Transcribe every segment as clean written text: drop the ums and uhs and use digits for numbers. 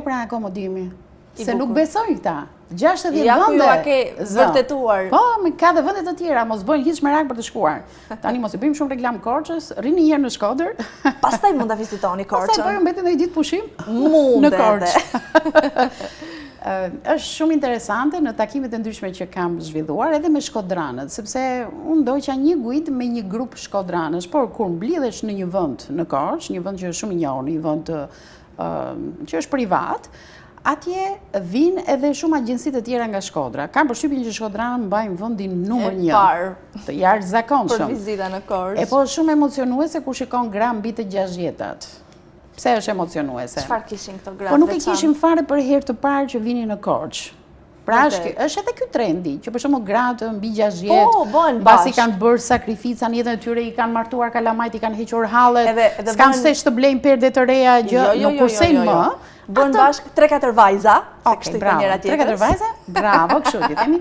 pra akomodimi. Se nuk besojnë këta. 60 Ja ku ju a vende. ke vërtetuar. Po, ka dhe vende të tjera, mos bëjnë hiç merak për të shkuar. Tani mos i bëjmë shumë reklam Korçës, rini një herë në Shkodër. Pastaj mund ta vizitoni Korçën. Pastaj bëjmë mbetën një ditë pushim Mund në Korçë. Është shumë interesante në takimet e ndryshme që kam zhvilluar edhe me shkodranët, sepse unë ndoqa një guid me një grup shkodranësh, por kur mblidhesh në një vend në Korçë, një vend që është shumë i njohur, një vend që është privat, atje vinë edhe shumë agjenci të tjera nga Shkodra. Kam përshtypjen që shkodranët mbajnë vendin numër 1. Të jashtëzakonshëm. Për vizita në Korçë. E po shumë emocionuese kur shikon gra mbi të 60-tat. Pse është emocionuese? Çfarë kishin këto gra? Po nuk e kishim fare për herë të parë që vinin në Korçë. Pra është edhe ky trendi, që për shembull gratë mbi 60, mbasi kanë bërë sakrifica në jetën e tyre, i kanë martuar kalamajt, i kanë hequr hallet, s'kan se të blejnë perde të reja gjë, nuk kursejnë më. Bën bashkë 3-4 vajza, se kështu i njëra tjetrës. 3-4 vajza, bravo, kështu ti themi.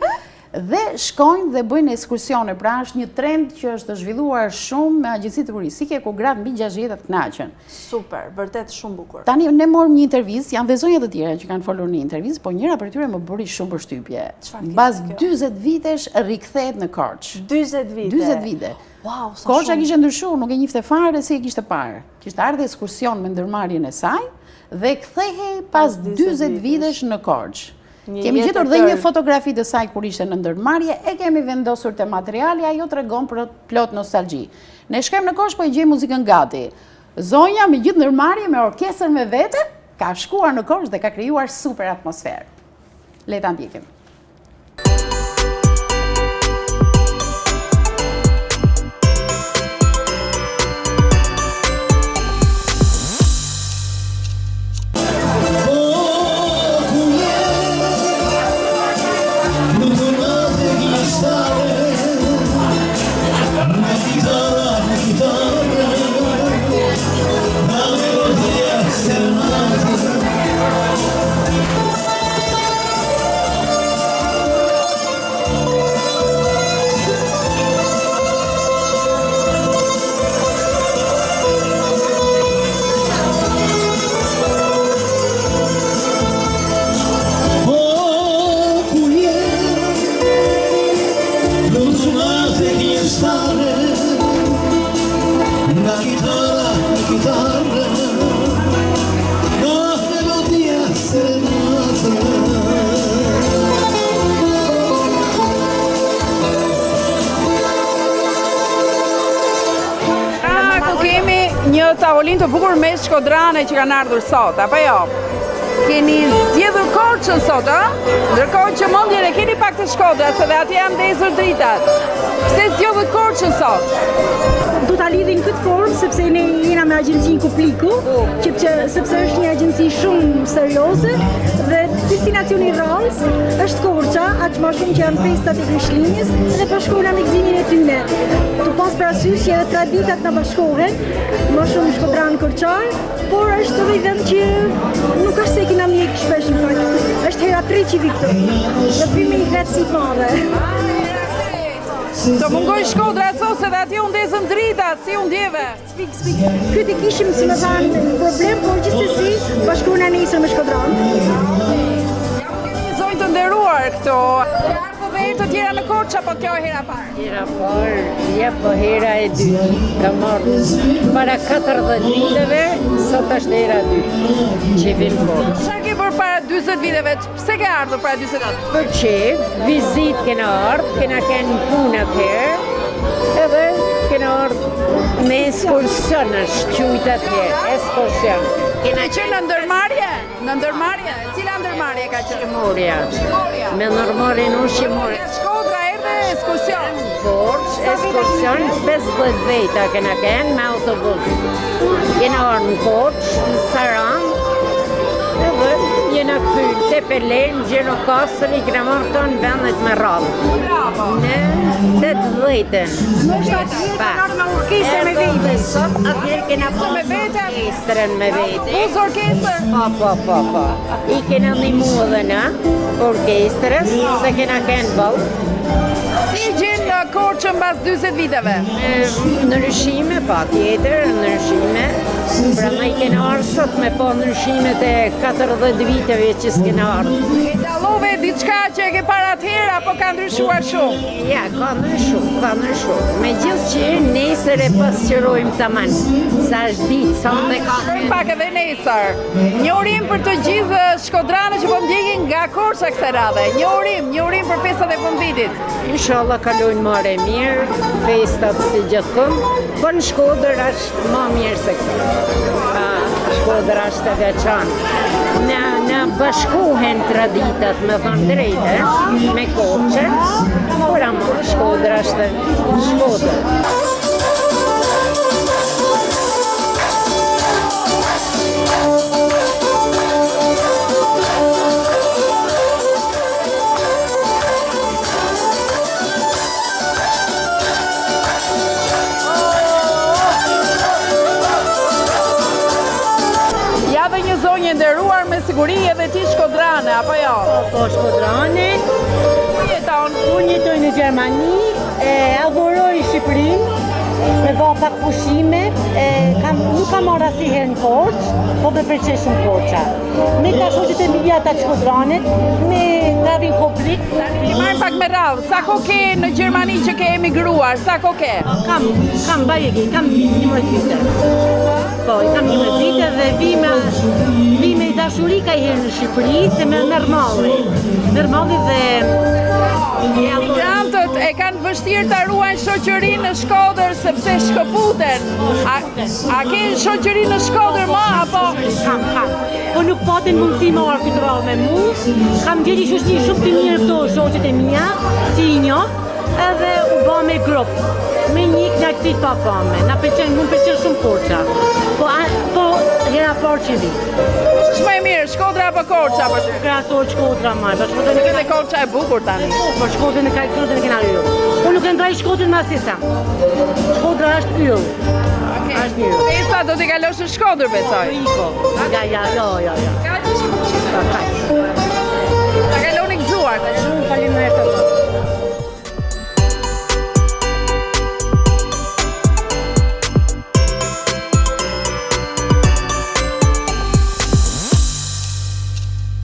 Dhe shkojnë dhe bëjnë ekskursione, pra është një trend që është zhvilluar shumë me agjenci turistike ku gratë mbi 60 të kënaqen. Super, vërtet shumë bukur. Tani ne morëm një intervistë, janë dhe zonja të tjera që kanë folur në intervistë, po njëra për tyre më bëri shumë përshtypje. Mbas 40 vitesh rikthehet në Korçë. 40 vite. 40 vite. Wow, sa Korça kishte ndryshuar, nuk e njihte fare si e kishte parë. Kishte ardhur ekskursion me ndërmarrjen e saj dhe kthehej pas 40 vitesh në Korçë. Kemi gjetur dhe një fotografi të saj kur ishte në ndërmarrje, e kemi vendosur te materiali, ajo tregon për plot nostalgji. Ne shkojmë në Korçë, po i gjejmë muzikën gati. Zonja me gjithë ndërmarrje me orkestër me vete, ka shkuar në Korçë dhe ka krijuar super atmosferë. Le ta ndjekim. Një tavolin të bukur me shkodrane që kanë ardhur sot, apo jo? Keni zgjedhur Korçën sot, a? Ndërkohë që mendjen e keni pak të Shkodrës, edhe atje janë ndezur dritat. Pse zgjedhët Korçën sot? Do ta lidhin këtë formë sepse ne jena me agjencinë Kupliku, sepse është një agjenci shumë serioze dhe destinacioni i rrallës është Korça, aq më shumë që janë festat e Krishtlindjes dhe po shkojnë në gëzimin e tyre. Tu pas parasysh që edhe traditat na bashkohen, më shumë shkodran korçar, por është edhe i vend që nuk është se kena mjek shpesh në fakt. Është hera 3 që vi këtu. Do të vim me një knatësi të madhe. Do mungoj Shkodra sot se dhe atje u ndezën drita, si u ndjeve? Këtë kishim si më thanë problem, por gjithsesi bashkohuna nesër me Shkodran. Një zonjë të nderuar këto. Dhe të tjera në Korçë, apo kjo e hera parë? Hera parë, ja po hera e dytë. Ka marrë para 40 viteve, sot është hera e dytë që vim Korçë. Çfarë ke bërë para 40 viteve? Pse ke ardhur para 40 viteve? Për qef, vizit kena ardhë, kena kenë punë atëherë, edhe kena ardhë me ekskursion është qujtë atëherë, ekskursion. Kena qenë në ndërmarrje? Në ndërmarrje? Cila ndërmarrje ka qenë? Shqimoria. Me ndërmarrjen unë Shqimoria. Shkodra erdhe ekskursion? Korçë, ekskursion, 15 veta kena kenë me autobus. Kena ardhë në Korçë, në Saran, edhe jena këthy Tepelen, Gjenokastër, i kena marrë këto në vendet me rrallë. Bravo! Në 8-10. Në është atje kena ardhë me orkestrën me vete. Sot atje kena pas orkestrën me vete. Pus orkestër? Po. I kena një mu edhe na, orkestrës, se kena kenë bëllë. Si gjen Korçën mbas 40 viteve? Ndryshime, pa tjetër, ndryshime. Pra ma i kena arë sot me po ndryshimet e 40 viteve që s'kena arë. E dallove diçka që e ke para atëherë apo ka ndryshuar shumë? Ja, ka ndryshu. Me gjithë që nesër e pasqyrojmë taman. Sa është ditë, sa me ka. Pak edhe nesër. Një urim për të gjithë shkodranët që po ndjekin nga Korça kësaj radhe. Një urim për festat e fundvitit. Inshallah kalojnë marrë mirë, festat si gjithkund, po në Shkodër është më mirë se këtë. Shkodër është e veçantë. Në bashkohen traditat, me thënë drejtë, me Korçën, por ama Shkodër është Shkodër. Zonjë nderuar me siguri edhe ti shkodrane, apo jo? Po, shkodrane. Ku jeton? Unë jetoj në Gjermani, adhuroj Shqipërinë, me bëha pak pushime, nuk kam marrë asnjëherë në Korçë, po me pëlqej shumë Korça. Me ka shoqet e mia ata shkodranet, me tradhin komplet. I marrim pak me radhë. Sa kohë ke në Gjermani që ke emigruar? Sa kohë ke? Kam bajegi, kam 11 vite. Po, i kam 11 vite dhe vi me dashuri ka i herë në Shqipëri, se me nërmalli dhe Emigrantët e kanë vështirë të ruajnë shoqërinë në Shkodër sepse shkëputen. A ke shoqëri në Shkodër më apo? Kam. Po nuk patin mundësi më orë këtë rallë me mu. Kam gjeli shoqëni shumë të mirë këto shoqet e mia, si i njoh, edhe u ba me grupë. Me një knaqësi pa pame. Mu pëlqen shumë Korça. Po hera parë që vi. Shme mirë, Shkodra apo Korça për ty? Krasoj Shkodra më. Nuk edhe Korça e bukur tani. Po Shkodrën e kena rrë. Po nuk e ndaj Shkodrën më asisa. Shkodra është yll. Është yll. Festa do t'i kalosh në Shkodër, besoj. Jo. Ta kaloni gëzuar. Shumë faleminderit.